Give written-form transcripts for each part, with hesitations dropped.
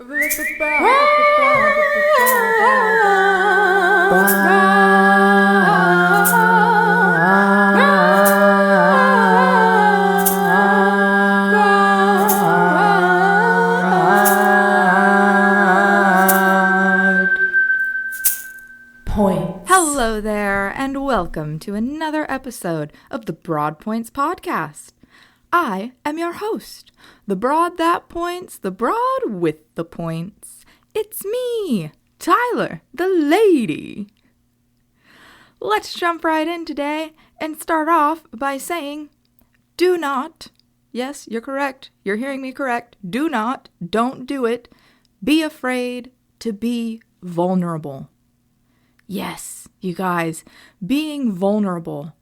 Hello there, and welcome to another episode of the Broad Points Podcast. I am your host, the broad that points, the broad with the points. It's me, Tyler, the lady. Let's jump right in today and start off by saying, do not, yes, you're correct, you're hearing me correct, don't do it, be afraid to be vulnerable. Yes, you guys, being vulnerable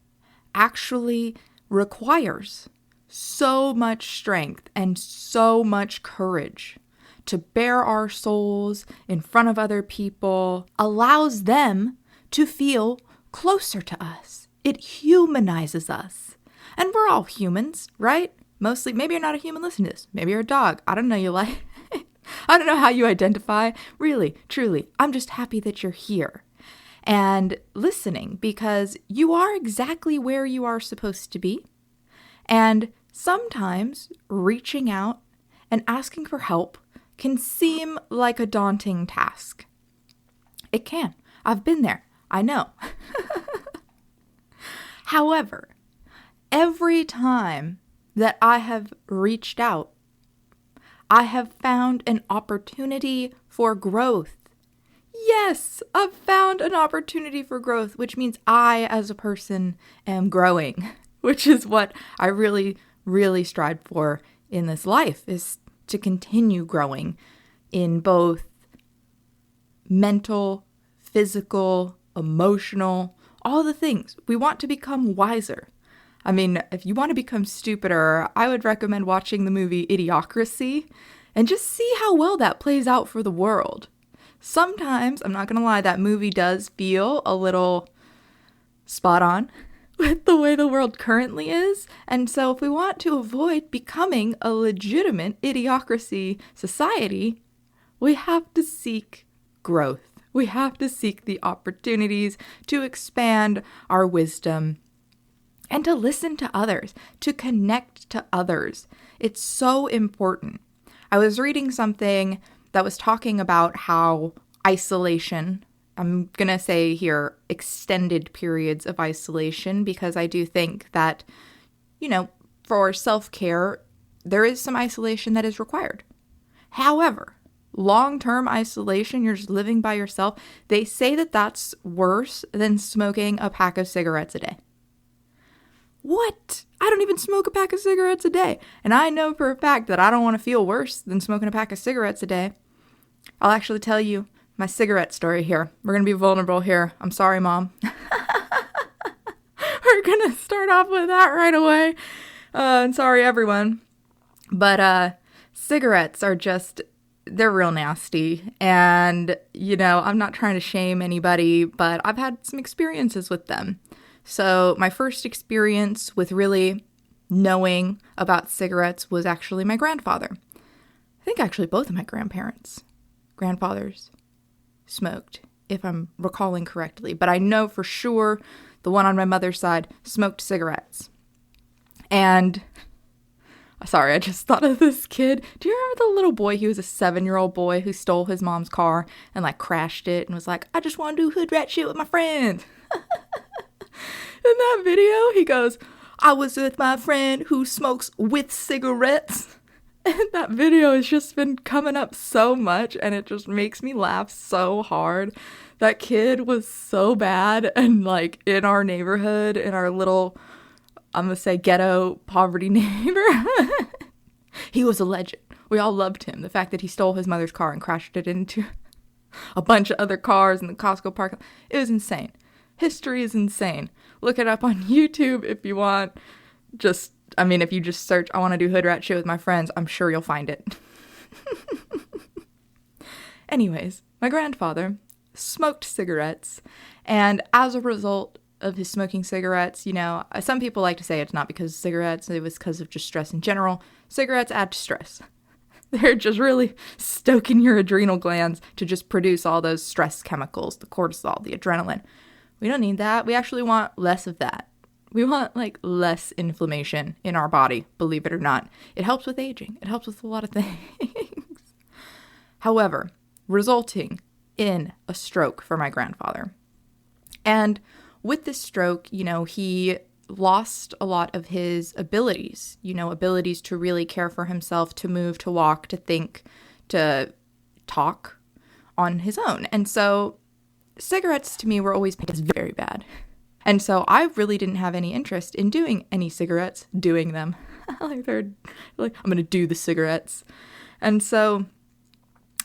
actually requires so much strength and so much courage. To bare our souls in front of other people allows them to feel closer to us. It humanizes us. And we're all humans, right? Mostly, maybe you're not a human, listen to this. Maybe you're a dog. I don't know you like. I don't know how you identify. Really, truly, I'm just happy that you're here and listening, because you are exactly where you are supposed to be. And sometimes reaching out and asking for help can seem like a daunting task. It can. I've been there. I know. However, every time that I have reached out, I have found an opportunity for growth. Yes, I've found an opportunity for growth, which means I, as a person, am growing, which is what I really, really strive for in this life, is to continue growing in both mental, physical, emotional, all the things. We want to become wiser. I mean, if you want to become stupider, I would recommend watching the movie Idiocracy and just see how well that plays out for the world. Sometimes, I'm not going to lie, that movie does feel a little spot on with the way the world currently is. And so if we want to avoid becoming a legitimate idiocracy society, we have to seek growth. We have to seek the opportunities to expand our wisdom and to listen to others, to connect to others. It's so important. I was reading something that was talking about how isolation, I'm going to say here extended periods of isolation, because I do think that, for self-care, there is some isolation that is required. However, long-term isolation, you're just living by yourself, they say that that's worse than smoking a pack of cigarettes a day. What? I don't even smoke a pack of cigarettes a day. And I know for a fact that I don't want to feel worse than smoking a pack of cigarettes a day. I'll actually tell you my cigarette story here. We're going to be vulnerable here. I'm sorry, Mom. We're going to start off with that right away. And sorry, everyone. But cigarettes are they're real nasty. And, I'm not trying to shame anybody, but I've had some experiences with them. So my first experience with really knowing about cigarettes was actually my grandfather. I think actually both of my grandfathers smoked, if I'm recalling correctly. But I know for sure the one on my mother's side smoked cigarettes. And, sorry, I just thought of this kid. Do you remember the little boy? He was a 7-year-old boy who stole his mom's car and crashed it and was like, I just want to do hood rat shit with my friends. In that video, he goes, I was with my friend who smokes with cigarettes. And that video has just been coming up so much, and it just makes me laugh so hard. That kid was so bad, and in our neighborhood, in our little, I'm going to say ghetto poverty neighborhood, he was a legend. We all loved him. The fact that he stole his mother's car and crashed it into a bunch of other cars in the Costco park, it was insane. History is insane. Look it up on YouTube if you want. If you just search, I want to do hood rat shit with my friends, I'm sure you'll find it. Anyways, my grandfather smoked cigarettes, and as a result of his smoking cigarettes, some people like to say it's not because of cigarettes, it was because of just stress in general. Cigarettes add to stress. They're just really stoking your adrenal glands to just produce all those stress chemicals, the cortisol, the adrenaline. We don't need that. We actually want less of that. We want like less inflammation in our body, believe it or not. It helps with aging. It helps with a lot of things. However, resulting in a stroke for my grandfather. And with this stroke, he lost a lot of his abilities, abilities to really care for himself, to move, to walk, to think, to talk on his own. And so cigarettes to me were always painted as very bad. And so I really didn't have any interest in doing any cigarettes, doing them. I'm going to do the cigarettes. And so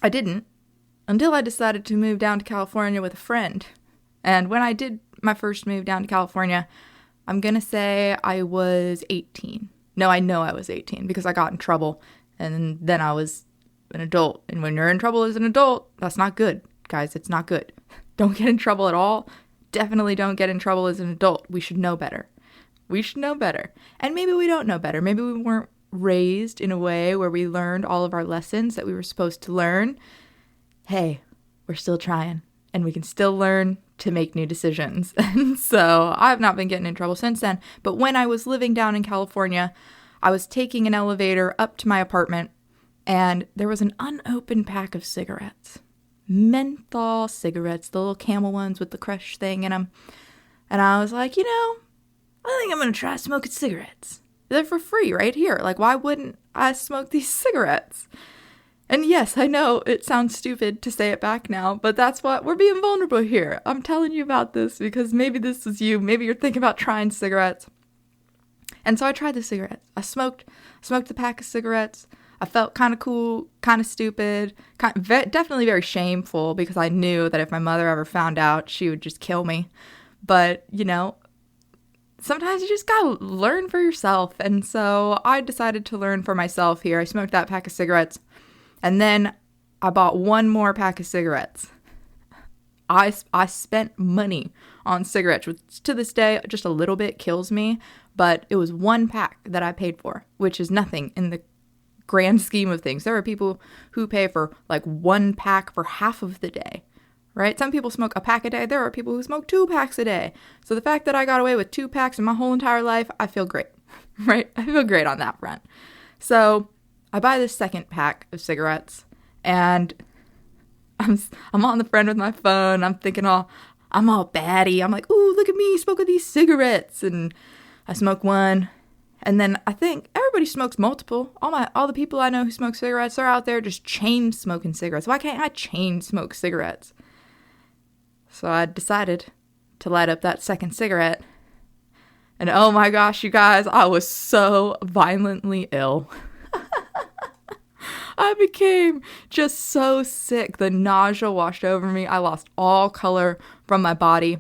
I didn't until I decided to move down to California with a friend. And when I did my first move down to California, I'm going to say I was 18. No, I know I was 18 because I got in trouble and then I was an adult. And when you're in trouble as an adult, that's not good, guys. It's not good. Don't get in trouble at all. Definitely don't get in trouble as an adult. We should know better. We should know better. And maybe we don't know better. Maybe we weren't raised in a way where we learned all of our lessons that we were supposed to learn. Hey, we're still trying and we can still learn to make new decisions. And so I've not been getting in trouble since then. But when I was living down in California, I was taking an elevator up to my apartment and there was an unopened pack of cigarettes. Menthol cigarettes, the little Camel ones with the crush thing in them. And I was like, I think I'm going to try smoking cigarettes. They're for free right here. Like, why wouldn't I smoke these cigarettes? And yes, I know it sounds stupid to say it back now, but that's what we're being vulnerable here. I'm telling you about this because maybe this is you. Maybe you're thinking about trying cigarettes. And so I tried the cigarettes. I smoked the pack of cigarettes. I felt kind of cool, kind of stupid, definitely very shameful because I knew that if my mother ever found out, she would just kill me. But, sometimes you just gotta learn for yourself. And so I decided to learn for myself here. I smoked that pack of cigarettes. And then I bought one more pack of cigarettes. I spent money on cigarettes, which to this day just a little bit kills me. But it was one pack that I paid for, which is nothing in the grand scheme of things. There are people who pay for like one pack for half of the day, right? Some people smoke a pack a day. There are people who smoke 2 packs a day. So the fact that I got away with 2 packs in my whole entire life, I feel great, right? I feel great on that front. So I buy this second pack of cigarettes and I'm on the friend with my phone. I'm thinking I'm all batty. I'm like, ooh, look at me smoking these cigarettes. And I smoke one. And then I think everybody smokes multiple. All the people I know who smoke cigarettes are out there just chain smoking cigarettes. Why can't I chain smoke cigarettes? So I decided to light up that second cigarette. And oh my gosh, you guys, I was so violently ill. I became just so sick. The nausea washed over me. I lost all color from my body.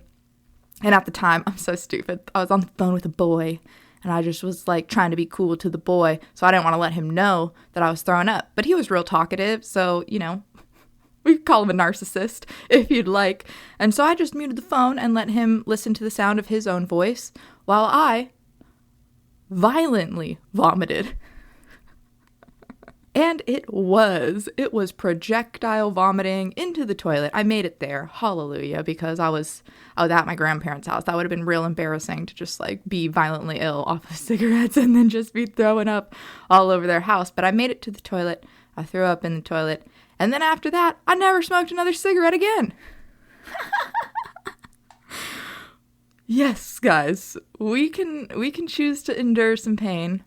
And at the time, I'm so stupid. I was on the phone with a boy. And I just was like trying to be cool to the boy. So I didn't want to let him know that I was throwing up. But he was real talkative. So, we could call him a narcissist if you'd like. And so I just muted the phone and let him listen to the sound of his own voice while I violently vomited. And it was projectile vomiting into the toilet. I made it there, hallelujah, because I was at my grandparents' house. That would have been real embarrassing to just like be violently ill off of cigarettes and then just be throwing up all over their house. But I made it to the toilet. I threw up in the toilet. And then after that, I never smoked another cigarette again. Yes, guys, we can choose to endure some pain.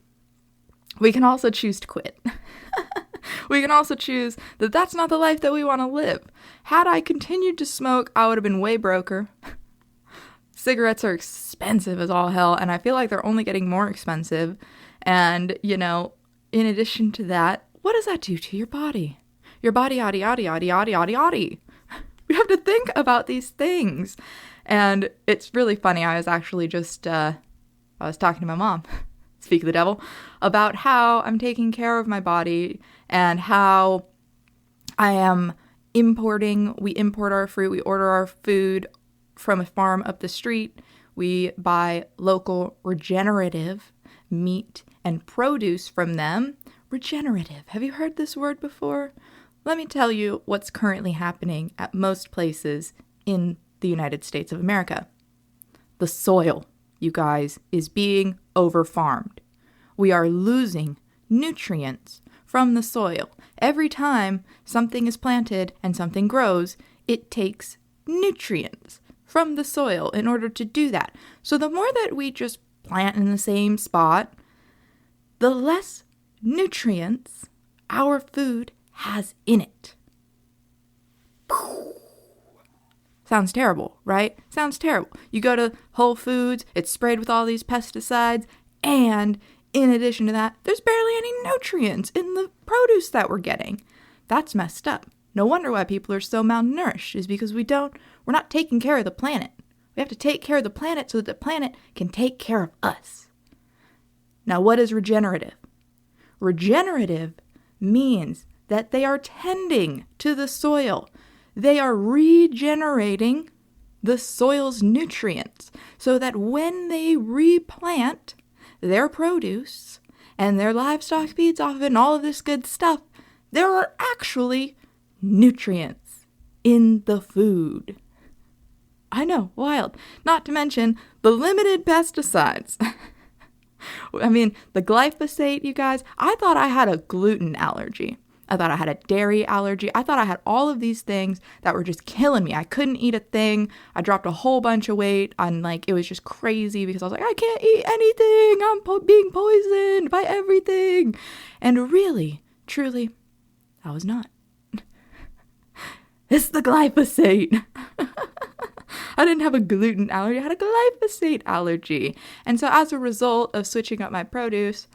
We can also choose to quit. We can also choose that that's not the life that we want to live. Had I continued to smoke, I would have been way broker. Cigarettes are expensive as all hell, and I feel like they're only getting more expensive. And, in addition to that, what does that do to your body? Your body, yaddy, yaddy, yaddy, yaddy, yaddy, yaddy. We have to think about these things. And it's really funny. I was actually just, I was talking to my mom, speak of the devil, about how I'm taking care of my body and how I am we import our fruit, we order our food from a farm up the street, we buy local regenerative meat and produce from them, Regenerative. Have you heard this word before? Let me tell you what's currently happening at most places in the United States of America. The soil, you guys, is being overfarmed. We are losing nutrients from the soil. Every time something is planted and something grows, it takes nutrients from the soil in order to do that. So the more that we just plant in the same spot, the less nutrients our food has in it. Sounds terrible, right? Sounds terrible. You go to Whole Foods, it's sprayed with all these pesticides, and in addition to that, there's barely any nutrients in the produce that we're getting. That's messed up. No wonder why people are so malnourished, is because we're not taking care of the planet. We have to take care of the planet so that the planet can take care of us. Now, what is regenerative? Regenerative means that they are tending to the soil. They are regenerating the soil's nutrients so that when they replant their produce and their livestock feeds off of it and all of this good stuff, there are actually nutrients in the food. I know, wild. Not to mention the limited pesticides. I mean, the glyphosate, you guys, I thought I had a gluten allergy. I thought I had a dairy allergy. I thought I had all of these things that were just killing me. I couldn't eat a thing. I dropped a whole bunch of weight on it was just crazy because I was like, I can't eat anything. I'm being poisoned by everything. And really, truly, I was not. It's the glyphosate. I didn't have a gluten allergy. I had a glyphosate allergy. And so as a result of switching up my produce,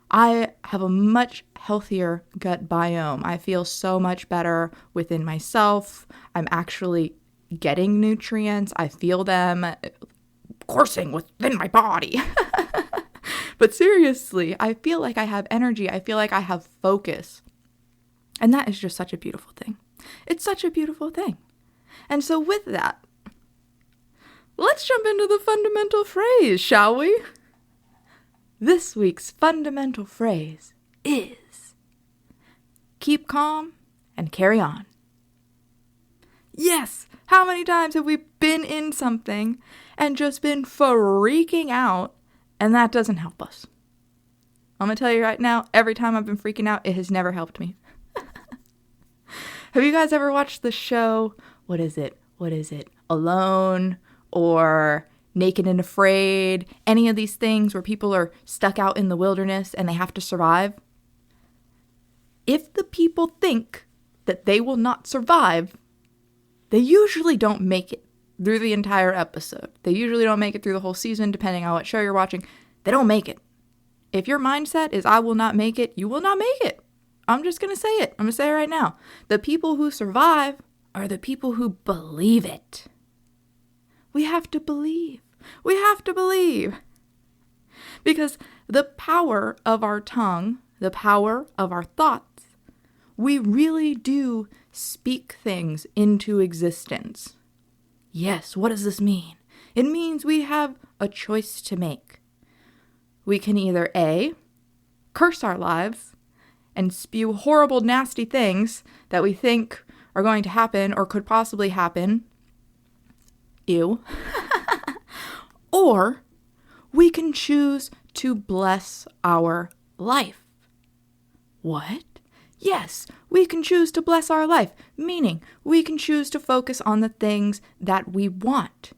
I have a much healthier gut biome. I feel so much better within myself. I'm actually getting nutrients. I feel them coursing within my body. But seriously, I feel like I have energy. I feel like I have focus. And that is just such a beautiful thing. It's such a beautiful thing. And so with that, let's jump into the fundamental phrase, shall we? This week's fundamental phrase is keep calm and carry on. Yes, how many times have we been in something and just been freaking out, and that doesn't help us? I'm going to tell you right now, every time I've been freaking out, it has never helped me. Have you guys ever watched the show, what is it, Alone, or Naked and Afraid, any of these things where people are stuck out in the wilderness and they have to survive? If the people think that they will not survive, they usually don't make it through the entire episode. They usually don't make it through the whole season, depending on what show you're watching. They don't make it. If your mindset is, I will not make it, you will not make it. I'm just going to say it. I'm going to say it right now. The people who survive are the people who believe it. We have to believe. We have to believe. Because the power of our tongue, the power of our thoughts, we really do speak things into existence. Yes, what does this mean? It means we have a choice to make. We can either A, curse our lives and spew horrible, nasty things that we think are going to happen or could possibly happen. Ew. Or we can choose to bless our life. What? Yes, we can choose to bless our life, meaning we can choose to focus on the things that we want.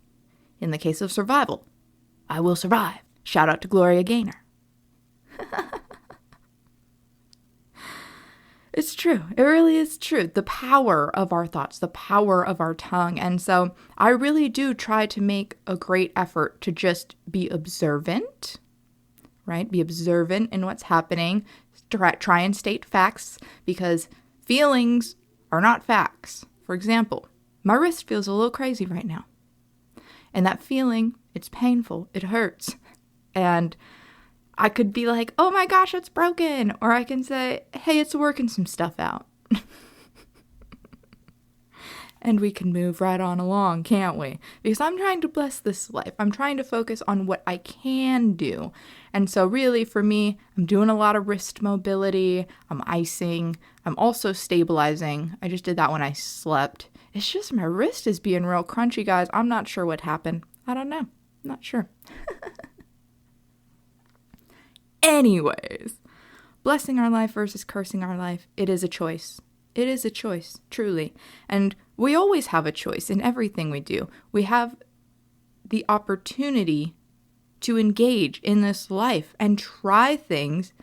In the case of survival, I will survive. Shout out to Gloria Gaynor. It's true. It really is true. The power of our thoughts, the power of our tongue. And so I really do try to make a great effort to just be observant, right? Be observant in what's happening. Try and state facts, because feelings are not facts. For example, my wrist feels a little crazy right now. And that feeling, it's painful. It hurts. And I could be like, oh my gosh, it's broken. Or I can say, hey, it's working some stuff out. and we can move right on along, can't we? Because I'm trying to bless this life. I'm trying to focus on what I can do. And so really for me, I'm doing a lot of wrist mobility. I'm icing. I'm also stabilizing. I just did that when I slept. It's just my wrist is being real crunchy, guys. I'm not sure what happened. I don't know. I'm not sure. Anyways, blessing our life versus cursing our life. It is a choice. It is a choice, truly. And we always have a choice in everything we do. We have the opportunity to engage in this life and try things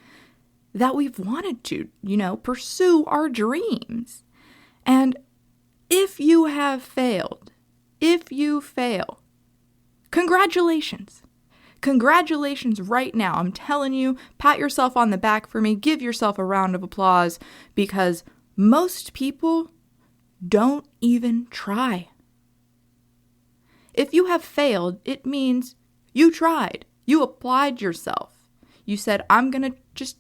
that we've wanted to, pursue our dreams. And if you have failed, if you fail, congratulations. Congratulations right now. I'm telling you, pat yourself on the back for me. Give yourself a round of applause because most people don't even try. If you have failed, it means you tried. You applied yourself. You said, I'm going to just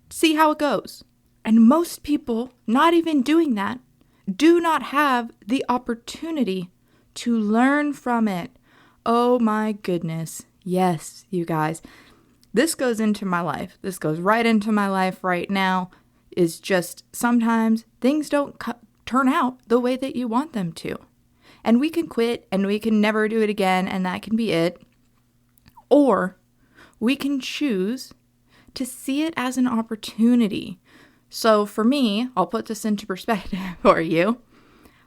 see how it goes. And most people, not even doing that, do not have the opportunity to learn from it. Oh my goodness. Yes, you guys. This goes into my life. This goes right into my life right now. Is just sometimes things don't turn out the way that you want them to. And we can quit and we can never do it again and that can be it. Or we can choose to see it as an opportunity. So for me, I'll put this into perspective for you.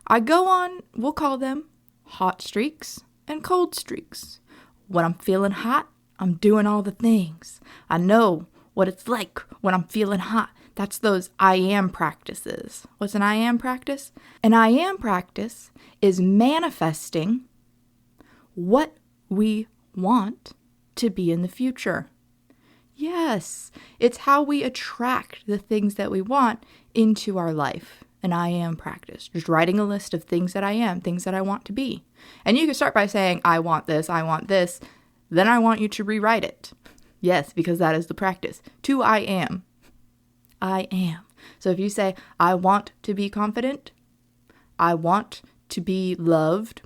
I go on, we'll call them hot streaks and cold streaks. When I'm feeling hot, I'm doing all the things. I know what it's like when I'm feeling hot. That's those I am practices. What's an I am practice? An I am practice is manifesting what we want to be in the future. Yes, it's how we attract the things that we want into our life. An I am practice. Just writing a list of things that I am, things that I want to be. And you can start by saying, I want this, I want this. Then I want you to rewrite it. Yes, because that is the practice. To I am. I am. So if you say, I want to be confident, I want to be loved,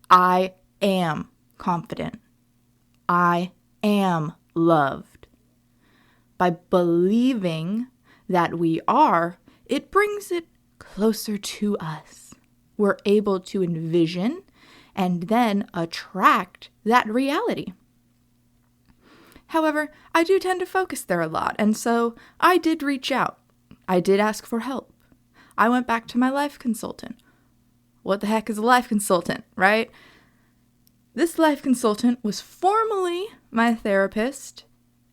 I am confident, I am loved. By believing that we are, it brings it closer to us. We're able to envision and then attract that reality. However, I do tend to focus there a lot, and so I did reach out. I did ask for help. I went back to my life consultant. What the heck is a life consultant, right? This life consultant was formerly my therapist,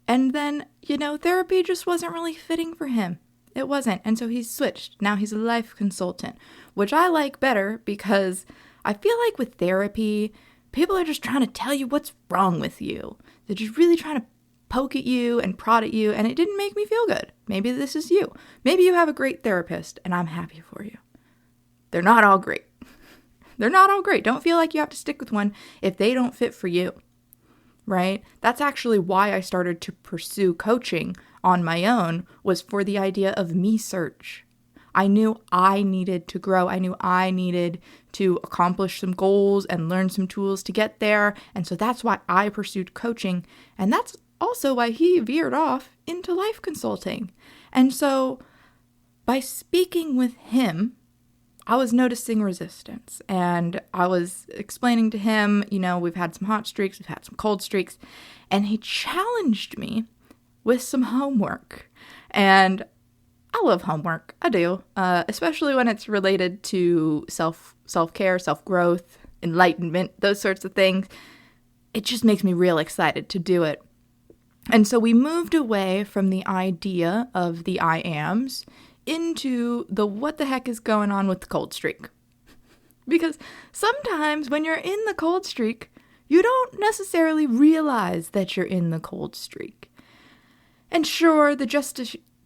and then, therapy just wasn't really fitting for him. It wasn't, and so he switched. Now he's a life consultant, which I like better because I feel like with therapy, people are just trying to tell you what's wrong with you. They're just really trying to poke at you and prod at you, and it didn't make me feel good. Maybe this is you. Maybe you have a great therapist, and I'm happy for you. They're not all great. They're not all great. Don't feel like you have to stick with one if they don't fit for you, right? That's actually why I started to pursue coaching on my own, was for the idea of me search. I knew I needed to grow. I knew I needed to accomplish some goals and learn some tools to get there. And so that's why I pursued coaching. And that's also why he veered off into life consulting. And so by speaking with him, I was noticing resistance. And I was explaining to him, we've had some hot streaks, we've had some cold streaks. And he challenged me with some homework. And I love homework. I do, especially when it's related to self-care, self-growth, enlightenment, those sorts of things. It just makes me real excited to do it. And so we moved away from the idea of the I ams into the what the heck is going on with the cold streak. Because sometimes when you're in the cold streak, you don't necessarily realize that you're in the cold streak. And sure, the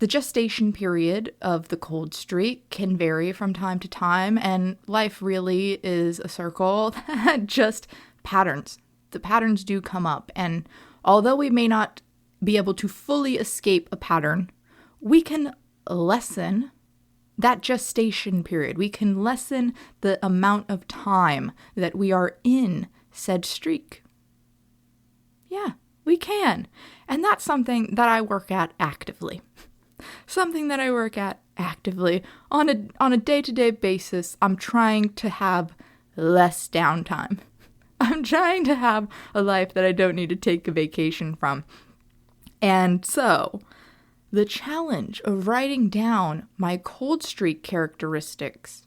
gestation period of the cold streak can vary from time to time, and life really is a circle that just patterns. The patterns do come up, and although we may not be able to fully escape a pattern, we can lessen that gestation period. We can lessen the amount of time that we are in said streak. Yeah, we can. And that's something that I work at actively. Something that I work at actively on a day-to-day basis. I'm trying to have less downtime. I'm trying to have a life that I don't need to take a vacation from. And so, the challenge of writing down my cold streak characteristics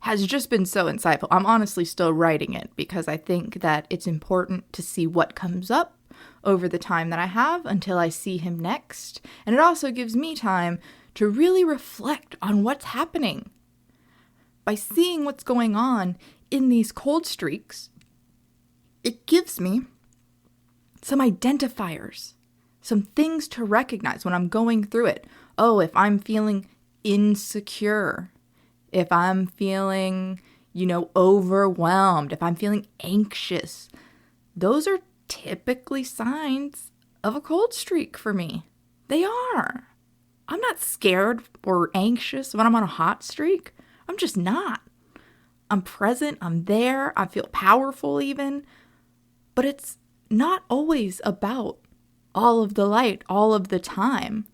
has just been so insightful. I'm honestly still writing it because I think that it's important to see what comes up over the time that I have until I see him next. And it also gives me time to really reflect on what's happening. By seeing what's going on in these cold streaks, it gives me some identifiers. Some things to recognize when I'm going through it. Oh, if I'm feeling insecure, if I'm feeling, overwhelmed, if I'm feeling anxious, those are typically signs of a cold streak for me. They are. I'm not scared or anxious when I'm on a hot streak. I'm just not. I'm present. I'm there. I feel powerful even. But it's not always about all of the light, all of the time,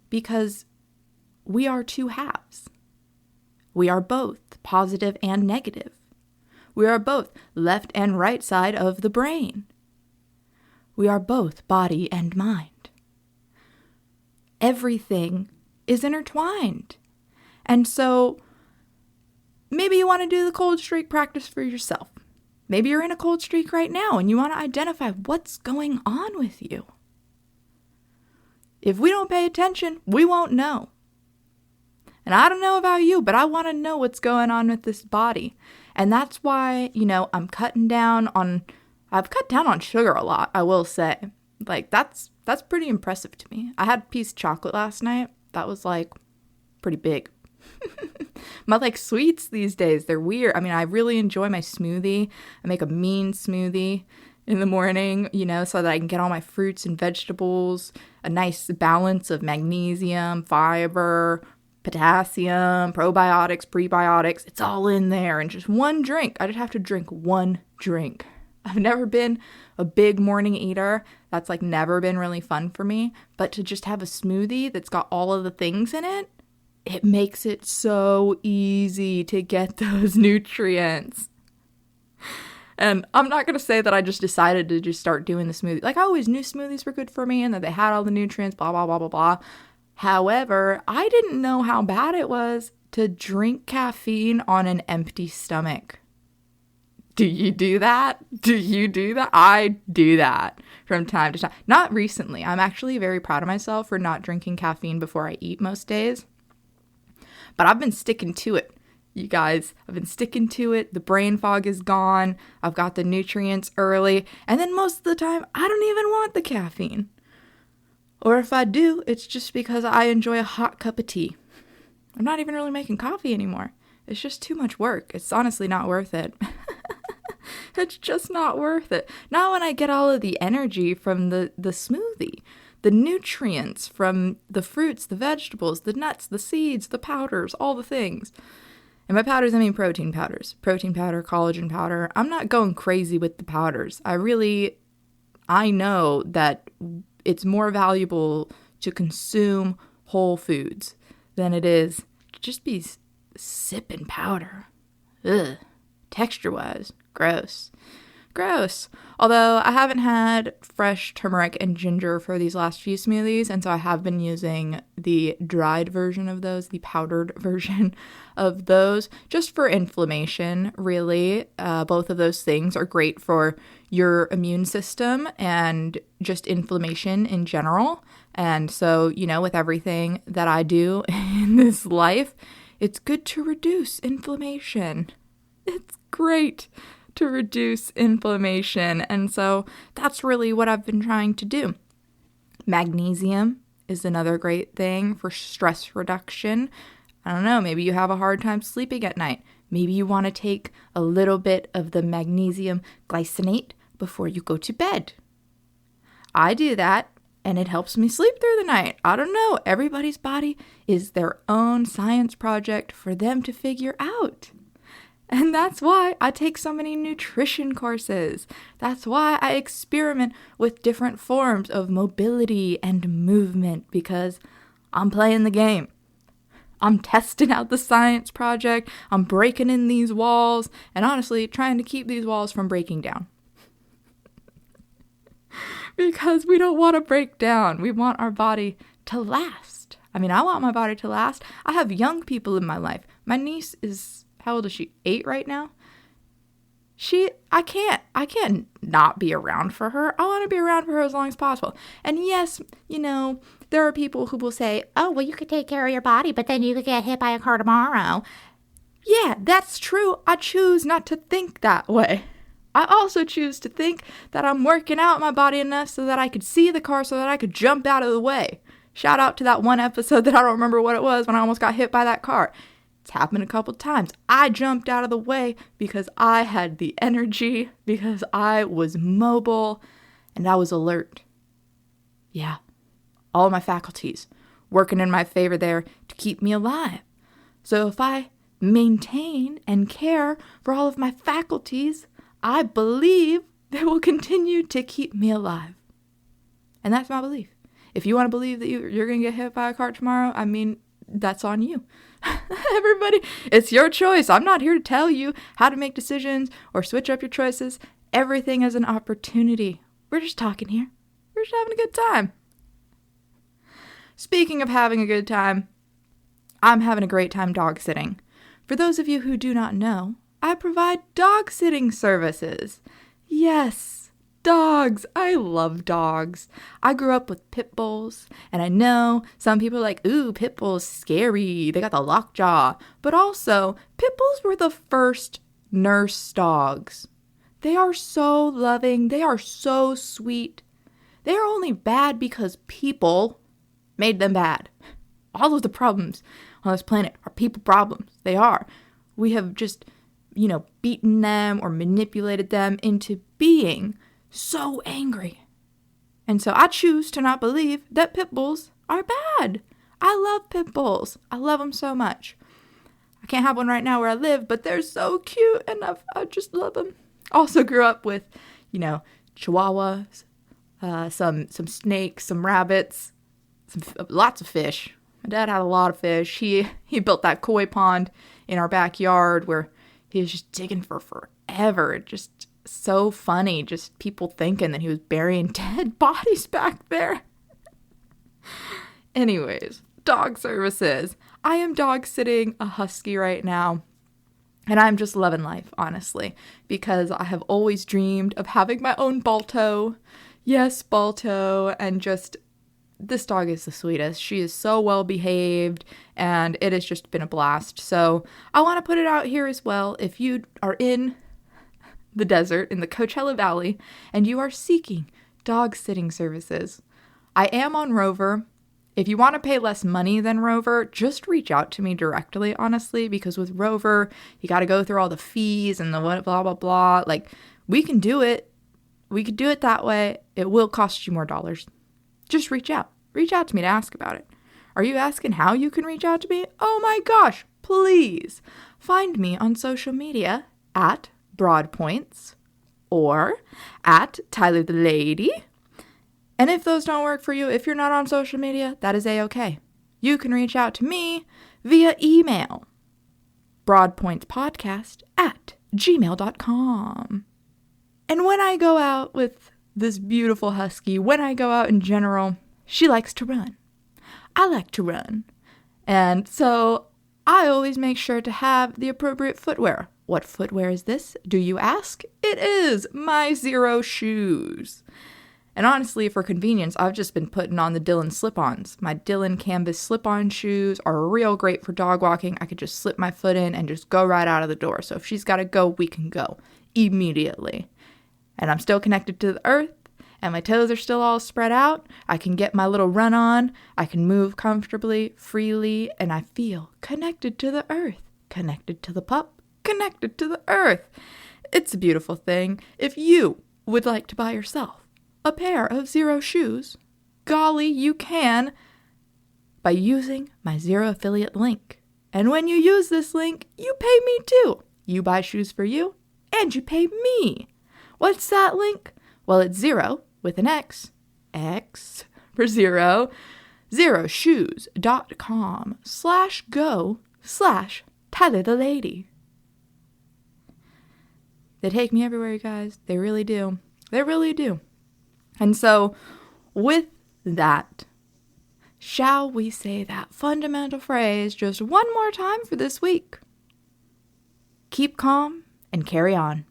because we are two halves. We are both positive and negative. We are both left and right side of the brain. We are both body and mind. Everything is intertwined. And so maybe you want to do the cold streak practice for yourself. Maybe you're in a cold streak right now and you want to identify what's going on with you. If we don't pay attention, we won't know. And I don't know about you, but I want to know what's going on with this body. And that's why, I've cut down on sugar a lot, I will say. Like, that's pretty impressive to me. I had a piece of chocolate last night. That was, pretty big. My, sweets these days, they're weird. I mean, I really enjoy my smoothie. I make a mean smoothie in the morning, so that I can get all my fruits and vegetables, a nice balance of magnesium, fiber, potassium, probiotics, prebiotics. It's all in there in just one drink. I just have to drink one drink. I've never been a big morning eater. That's never been really fun for me. But to just have a smoothie that's got all of the things in it, it makes it so easy to get those nutrients. And I'm not going to say that I just decided to just start doing the smoothie. I always knew smoothies were good for me and that they had all the nutrients, blah, blah, blah, blah, blah. However, I didn't know how bad it was to drink caffeine on an empty stomach. Do you do that? Do you do that? I do that from time to time. Not recently. I'm actually very proud of myself for not drinking caffeine before I eat most days. But I've been sticking to it. You guys, I've been sticking to it. The brain fog is gone. I've got the nutrients early. And then most of the time, I don't even want the caffeine. Or if I do, it's just because I enjoy a hot cup of tea. I'm not even really making coffee anymore. It's just too much work. It's honestly not worth it. It's just not worth it. Not when I get all of the energy from the smoothie. The nutrients from the fruits, the vegetables, the nuts, the seeds, the powders, all the things. And by powders, I mean protein powders. Protein powder, collagen powder. I'm not going crazy with the powders. I know that it's more valuable to consume whole foods than it is to just be sipping powder. Ugh. Texture-wise, gross. Gross. Although I haven't had fresh turmeric and ginger for these last few smoothies, and so I have been using the dried version of those, the powdered version of those, just for inflammation, really. Both of those things are great for your immune system and just inflammation in general. And so, with everything that I do in this life, it's good to reduce inflammation. It's great to reduce inflammation. And so that's really what I've been trying to do. Magnesium is another great thing for stress reduction. I don't know, maybe you have a hard time sleeping at night. Maybe you want to take a little bit of the magnesium glycinate before you go to bed. I do that and it helps me sleep through the night. I don't know. Everybody's body is their own science project for them to figure out. And that's why I take so many nutrition courses. That's why I experiment with different forms of mobility and movement, because I'm playing the game. I'm testing out the science project. I'm breaking in these walls, and honestly, trying to keep these walls from breaking down. Because we don't want to break down. We want our body to last. I mean, I want my body to last. I have young people in my life. My niece is, how old is she? 8 right now? I can't not be around for her. I want to be around for her as long as possible. And yes, there are people who will say, oh, well, you could take care of your body, but then you could get hit by a car tomorrow. Yeah, that's true. I choose not to think that way. I also choose to think that I'm working out my body enough so that I could see the car, so that I could jump out of the way. Shout out to that one episode that I don't remember what it was when I almost got hit by that car. It's happened a couple times. I jumped out of the way because I had the energy, because I was mobile, and I was alert. Yeah, all my faculties working in my favor there to keep me alive. So if I maintain and care for all of my faculties, I believe they will continue to keep me alive. And that's my belief. If you want to believe that you're going to get hit by a car tomorrow, I mean, that's on you. Everybody, it's your choice. I'm not here to tell you how to make decisions or switch up your choices. Everything is an opportunity. We're just talking here. We're just having a good time. Speaking of having a good time, I'm having a great time dog sitting. For those of you who do not know, I provide dog sitting services. Yes, dogs. I love dogs. I grew up with pit bulls, and I know some people are like, ooh, pit bulls, scary. They got the lockjaw. But also, pit bulls were the first nurse dogs. They are so loving. They are so sweet. They are only bad because people made them bad. All of the problems on this planet are people problems. They are. We have just beaten them or manipulated them into being so angry. And so I choose to not believe that pit bulls are bad. I love pit bulls. I love them so much. I can't have one right now where I live, but they're so cute and I just love them. Also grew up with, chihuahuas, some snakes, some rabbits, lots of fish. My dad had a lot of fish. He built that koi pond in our backyard where he was just digging for forever. Just so funny. Just people thinking that he was burying dead bodies back there. Anyways, dog services. I am dog sitting a husky right now. And I'm just loving life, honestly. Because I have always dreamed of having my own Balto. Yes, Balto. And just, this dog is the sweetest. She is so well behaved, and it has just been a blast. So I want to put it out here as well. If you are in the desert, in the Coachella Valley, and you are seeking dog sitting services, I am on Rover. If you want to pay less money than Rover, just reach out to me directly, honestly, because with Rover, you got to go through all the fees and the blah, blah, blah. Like, we can do it. We could do it that way. It will cost you more dollars. Just reach out. Reach out to me to ask about it. Are you asking how you can reach out to me? Oh my gosh, please find me on social media at Broadpoints or at Tyler the Lady. And if those don't work for you, if you're not on social media, that is a-okay. You can reach out to me via email, broadpointspodcast@gmail.com. And when I go out with this beautiful husky, when I go out in general, she likes to run. I like to run. And so I always make sure to have the appropriate footwear. What footwear is this, do you ask? It is my Xero shoes. And honestly, for convenience, I've just been putting on the Dylan slip-ons. My Dylan canvas slip-on shoes are real great for dog walking. I could just slip my foot in and just go right out of the door. So if she's got to go, we can go immediately. And I'm still connected to the earth, and my toes are still all spread out. I can get my little run on. I can move comfortably, freely, and I feel connected to the earth, connected to the pup, connected to the earth. It's a beautiful thing. If you would like to buy yourself a pair of Xero shoes, golly, you can by using my Zero affiliate link. And when you use this link, you pay me too. You buy shoes for you, and you pay me. What's that link? Well, it's Zero with an X for zero, zeroshoes.com/go/Tyler the Lady. They take me everywhere, you guys. They really do. They really do. And so, with that, shall we say that fundamental phrase just one more time for this week? Keep calm and carry on.